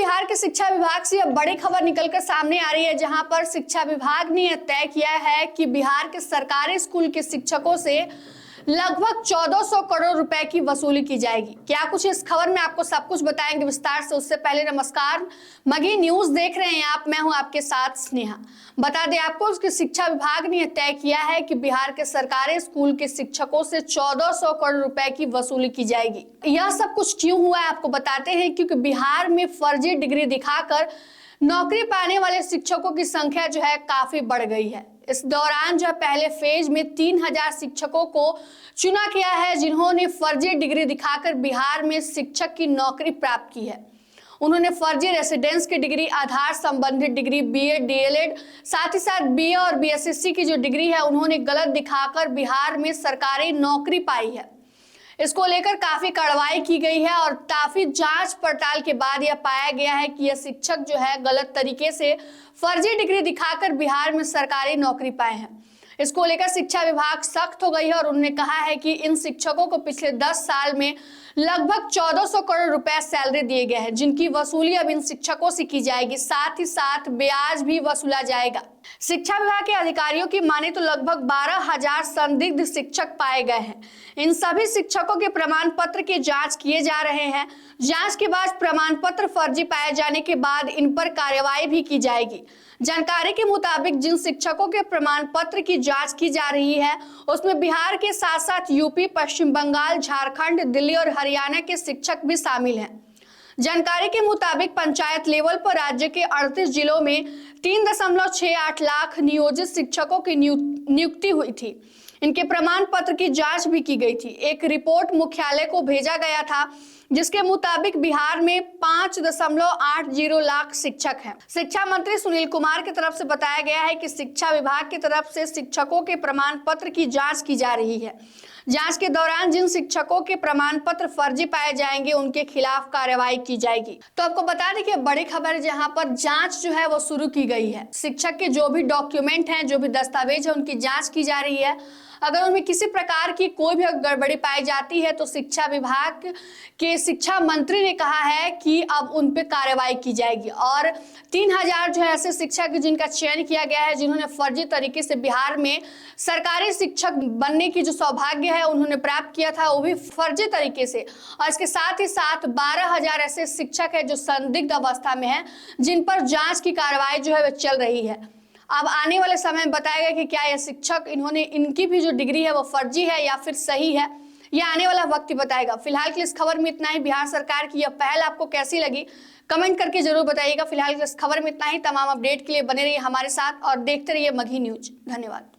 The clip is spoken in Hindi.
बिहार के शिक्षा विभाग से अब बड़ी खबर निकलकर सामने आ रही है, जहां पर शिक्षा विभाग ने यह तय किया है कि बिहार के सरकारी स्कूल के शिक्षकों से लगभग 1400 करोड़ रुपए की वसूली की जाएगी। क्या कुछ इस खबर में आपको सब कुछ बताएंगे विस्तार से। उससे पहले नमस्कार, मगही न्यूज देख रहे हैं आप, मैं हूं आपके साथ स्नेहा। बता दें आपको, उसके शिक्षा विभाग ने यह तय किया है कि बिहार के सरकारी स्कूल के शिक्षकों से 1400 करोड़ रुपए की वसूली की जाएगी। यह सब कुछ क्यों हुआ है आपको बताते हैं, क्योंकि बिहार में फर्जी डिग्री दिखाकर नौकरी पाने वाले शिक्षकों की संख्या जो है काफी बढ़ गई है। इस दौरान जो पहले फेज में 3000 शिक्षकों को चुना गया है, जिन्होंने फर्जी डिग्री दिखाकर बिहार में शिक्षक की नौकरी प्राप्त की है। उन्होंने फर्जी रेसिडेंस की डिग्री, आधार संबंधित डिग्री, बीएड, डीएलएड, साथ ही साथ बीए और बीएसएससी की जो डिग्री है उन्होंने गलत दिखाकर बिहार में सरकारी नौकरी पाई है। इसको लेकर काफी कार्रवाई की गई है और काफी जांच पड़ताल के बाद यह पाया गया है कि यह शिक्षक जो है गलत तरीके से फर्जी डिग्री दिखाकर बिहार में सरकारी नौकरी पाए हैं। इसको लेकर शिक्षा विभाग सख्त हो गई है और उन्होंने कहा है कि इन शिक्षकों को पिछले 10 साल में लगभग 1400 करोड़ रुपए सैलरी दिए गए हैं, जिनकी वसूली अब इन शिक्षकों से की जाएगी। साथ ही साथ ब्याज भी वसूला जाएगा। शिक्षा विभाग के अधिकारियों की माने तो लगभग 12,000 संदिग्ध शिक्षक पाए गए हैं। इन सभी शिक्षकों के प्रमाण पत्र की जांच किए जा रहे हैं। जांच के बाद प्रमाण पत्र फर्जी पाए जाने के बाद इन पर कार्रवाई भी की जाएगी। जानकारी के मुताबिक जिन शिक्षकों के प्रमाण पत्र की जांच की जा रही है उसमें बिहार के साथ साथ यूपी, पश्चिम बंगाल, झारखंड, दिल्ली और हरियाणा के शिक्षक भी शामिल हैं। जानकारी के मुताबिक पंचायत लेवल पर राज्य के 38 जिलों में 3.68 लाख नियोजित शिक्षकों की नियुक्ति हुई थी। इनके प्रमाण पत्र की जांच भी की गई थी। एक रिपोर्ट मुख्यालय को भेजा गया था, जिसके मुताबिक बिहार में 5.80 लाख शिक्षक हैं। शिक्षा मंत्री सुनील कुमार की तरफ से बताया गया है कि शिक्षा विभाग की तरफ से शिक्षकों के प्रमाण पत्र की जांच की जा रही है। जांच के दौरान जिन शिक्षकों के प्रमाण पत्र फर्जी पाए जाएंगे उनके खिलाफ कार्रवाई की जाएगी। तो आपको बता दें कि बड़ी खबर है, जहां पर जांच जो है वो शुरू की गई है। शिक्षक के जो भी डॉक्यूमेंट हैं, जो भी दस्तावेज है, उनकी जांच की जा रही है। अगर उनमें किसी प्रकार की कोई भी गड़बड़ी पाई जाती है तो शिक्षा विभाग के शिक्षा मंत्री ने कहा है कि अब उन पे कार्रवाई की जाएगी। और 3000 जो है ऐसे शिक्षक जिनका चयन किया गया है, जिन्होंने फर्जी तरीके से बिहार में सरकारी शिक्षक बनने की जो सौभाग्य है उन्होंने प्राप्त किया था, वो भी फर्जी तरीके से। और इसके साथ ही साथ 12,000 ऐसे शिक्षक है जो संदिग्ध अवस्था में है, जिन पर जांच की कार्रवाई जो है वह चल रही है। अब आने वाले समय में बताएगा कि क्या यह शिक्षक इनकी भी जो डिग्री है वो फर्जी है या फिर सही है, यह आने वाला वक्त ही बताएगा। फिलहाल के इस खबर में इतना ही। बिहार सरकार की यह पहल आपको कैसी लगी कमेंट करके जरूर बताइएगा। फिलहाल के इस खबर में इतना ही। तमाम अपडेट के लिए बने रहिए हमारे साथ और देखते रहिए मगही न्यूज। धन्यवाद।